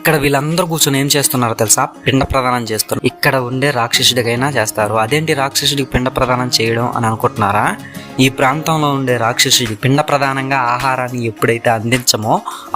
ఇక్కడ వీళ్ళందరూ కూర్చొని ఏం చేస్తున్నారు తెలుసా? పిండ ప్రదానం చేస్తున్నారు. ఇక్కడ ఉండే రాక్షసుడికైనా చేస్తారు. అదేంటి రాక్షసుడికి పిండ ప్రదానం చేయడం అని అనుకుంటున్నారా? ఈ ప్రాంతంలో ఉండే రాక్షసుడికి పిండ ప్రధానంగా ఆహారాన్ని ఎప్పుడైతే అందించమో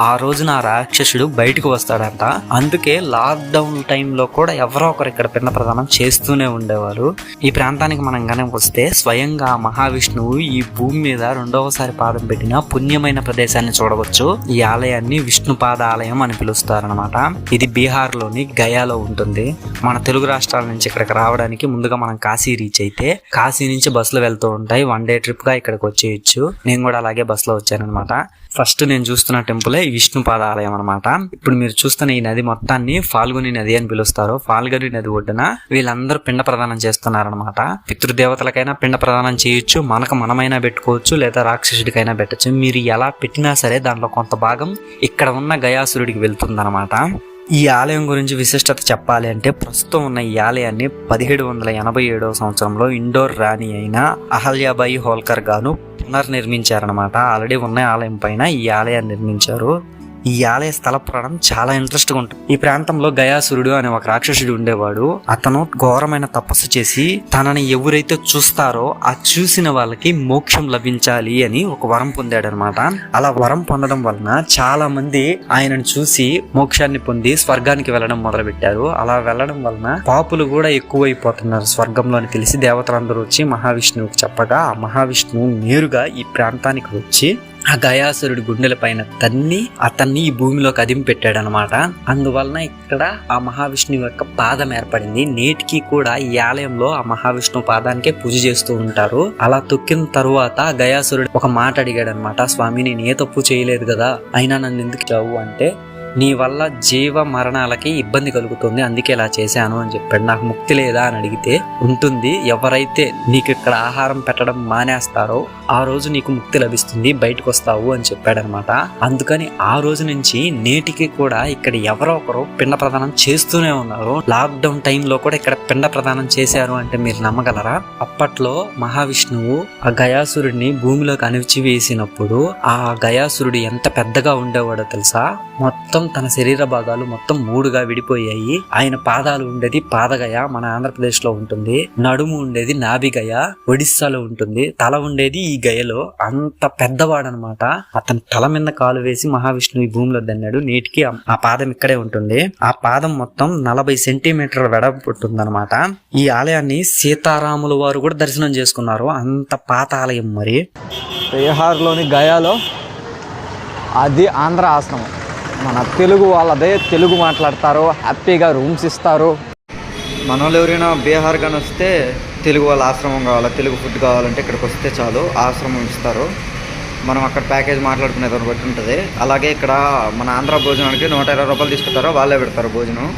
ఆ రోజున ఆ రాక్షసుడు బయటకు వస్తాడంట. అందుకే లాక్డౌన్ టైంలో కూడా ఎవరో ఒకరు ఇక్కడ పిండ ప్రదానం చేస్తూనే ఉండేవారు. ఈ ప్రాంతానికి మనం గనక వస్తే స్వయంగా మహావిష్ణువు ఈ భూమి మీద రెండవసారి పాదం పెట్టిన పుణ్యమైన ప్రదేశాన్ని చూడవచ్చు. ఈ ఆలయాన్ని విష్ణుపాద ఆలయం అని పిలుస్తారనమాట. ఇది బీహార్ లోని గయాలో ఉంటుంది. మన తెలుగు రాష్ట్రాల నుంచి ఇక్కడికి రావడానికి ముందుగా మనం కాశీ రీచ్ అయితే కాశీ నుంచి బస్సులు వెళ్తూ ఉంటాయి. 1 డే ట్రిప్ గా ఇక్కడికి వచ్చేయచ్చు. నేను కూడా అలాగే బస్ లో వచ్చానమాట. ఫస్ట్ నేను చూస్తున్న టెంపులే విష్ణుపాద ఆలయం అనమాట. ఇప్పుడు మీరు చూస్తున్న ఈ నది మొత్తాన్ని ఫాల్గుని నది అని పిలుస్తారు. ఫాల్గుని నది ఒడ్డున వీళ్ళందరూ పిండ ప్రదానం చేస్తున్నారనమాట. పితృదేవతలకైనా పిండ ప్రదానం చేయొచ్చు, మనమైనా పెట్టుకోవచ్చు, లేదా రాక్షసుడికైనా పెట్టచ్చు. మీరు ఎలా పెట్టినా సరే దాంట్లో కొంత భాగం ఇక్కడ ఉన్న గయాసురుడికి వెళ్తుందన్నమాట. ఈ ఆలయం గురించి విశిష్టత చెప్పాలి అంటే ప్రస్తుతం ఉన్న ఈ ఆలయాన్ని 1787వ సంవత్సరంలో ఇండోర్ రాణి అయిన అహల్యాబాయి హోల్కర్ గాను పునర్నిర్మించారనమాట. ఆల్రెడీ ఉన్న ఆలయం పైన ఈ ఆలయాన్ని నిర్మించారు. ఈ ఆలయ స్థల పురాణం చాలా ఇంట్రెస్ట్ గా ఉంటుంది. ఈ ప్రాంతంలో గయాసురుడు అనే ఒక రాక్షసుడు ఉండేవాడు. అతను ఘోరమైన తపస్సు చేసి తనని ఎవరైతే చూస్తారో ఆ చూసిన వాళ్ళకి మోక్షం లభించాలి అని ఒక వరం పొందాడు అనమాట. అలా వరం పొందడం వలన చాలా మంది ఆయనను చూసి మోక్షాన్ని పొంది స్వర్గానికి వెళ్ళడం మొదలు పెట్టారు. అలా వెళ్ళడం వలన పాపులు కూడా ఎక్కువైపోతున్నారు స్వర్గంలో అని తెలిసి దేవతలందరూ వచ్చి మహావిష్ణువుకి చెప్పగా ఆ మహావిష్ణువు నేరుగా ఈ ప్రాంతానికి వచ్చి ఆ గయాసురుడి గుండెల పైన తన్ని అతన్ని ఈ భూమిలోకి అదింపెట్టాడు అనమాట. అందువలన ఇక్కడ ఆ మహావిష్ణువు యొక్క పాదం ఏర్పడింది. నేటికి కూడా ఈ ఆలయంలో ఆ మహావిష్ణువు పాదానికే పూజ చేస్తూ ఉంటారు. అలా తొక్కిన తరువాత గయాసురుడు ఒక మాట అడిగాడు అనమాట. స్వామి, నేను ఏ తప్పు చేయలేదు కదా, అయినా నన్ను ఎందుకు చావు అంటే నీ వల్ల జీవ మరణాలకి ఇబ్బంది కలుగుతుంది, అందుకే ఇలా చేశాను అని చెప్పాడు. నాకు ముక్తి లేదా అని అడిగితే ఉంటుంది. ఎవరైతే నీకు ఇక్కడ ఆహారం పెట్టడం మానేస్తారో ఆ రోజు నీకు ముక్తి లభిస్తుంది, బయటకు వస్తావు అని చెప్పాడనమాట. అందుకని ఆ రోజు నుంచి నేటికి కూడా ఇక్కడ ఎవరో ఒకరు పిండ ప్రదానం చేస్తూనే ఉన్నారు. లాక్డౌన్ టైంలో కూడా ఇక్కడ పిండ ప్రదానం చేశారు అంటే మీరు నమ్మగలరా? అప్పట్లో మహావిష్ణువు ఆ గయాసురుడిని భూమిలోకి అణిచివేసినప్పుడు ఆ గయాసురుడు ఎంత పెద్దగా ఉండేవాడో తెలుసా? మొత్తం తన శరీర భాగాలు మొత్తం 3గా విడిపోయాయి. ఆయన పాదాలు ఉండేది పాదగయ, మన ఆంధ్రప్రదేశ్ లో ఉంటుంది. నడుము ఉండేది నాభిగయ, ఒడిస్సాలో ఉంటుంది. తల ఉండేది ఈ గయలో. అంత పెద్దవాడనమాట. అతని తల మీద కాలు వేసి మహావిష్ణువు ఈ భూమిలో దన్నాడు. నేటికి ఆ పాదం ఇక్కడే ఉంటుంది. ఆ పాదం మొత్తం 40 సెంటీమీటర్ల వెడల్పు ఉంటుందన్నమాట. ఈ ఆలయాన్ని సీతారాముల వారు కూడా దర్శనం చేసుకున్నారు. అంత పాత ఆలయం. మరి బీహార్ లోని గయాలో అది ఆంధ్ర ఆశ్రమం. మన తెలుగు వాళ్ళదే, తెలుగు మాట్లాడతారు, హ్యాపీగా రూమ్స్ ఇస్తారు. మన వాళ్ళు ఎవరైనా బీహార్ కానీ వస్తే తెలుగు వాళ్ళ ఆశ్రమం కావాలా, తెలుగు ఫుడ్ కావాలంటే ఇక్కడికి వస్తే చాలు, ఆశ్రమం ఇస్తారు. మనం అక్కడ ప్యాకేజ్ మాట్లాడుకునే దాన్ని బట్టి ఉంటుంది. అలాగే ఇక్కడ మన ఆంధ్ర భోజనానికి 120 రూపాయలు తీసుకుంటారో వాళ్ళే పెడతారు భోజనం.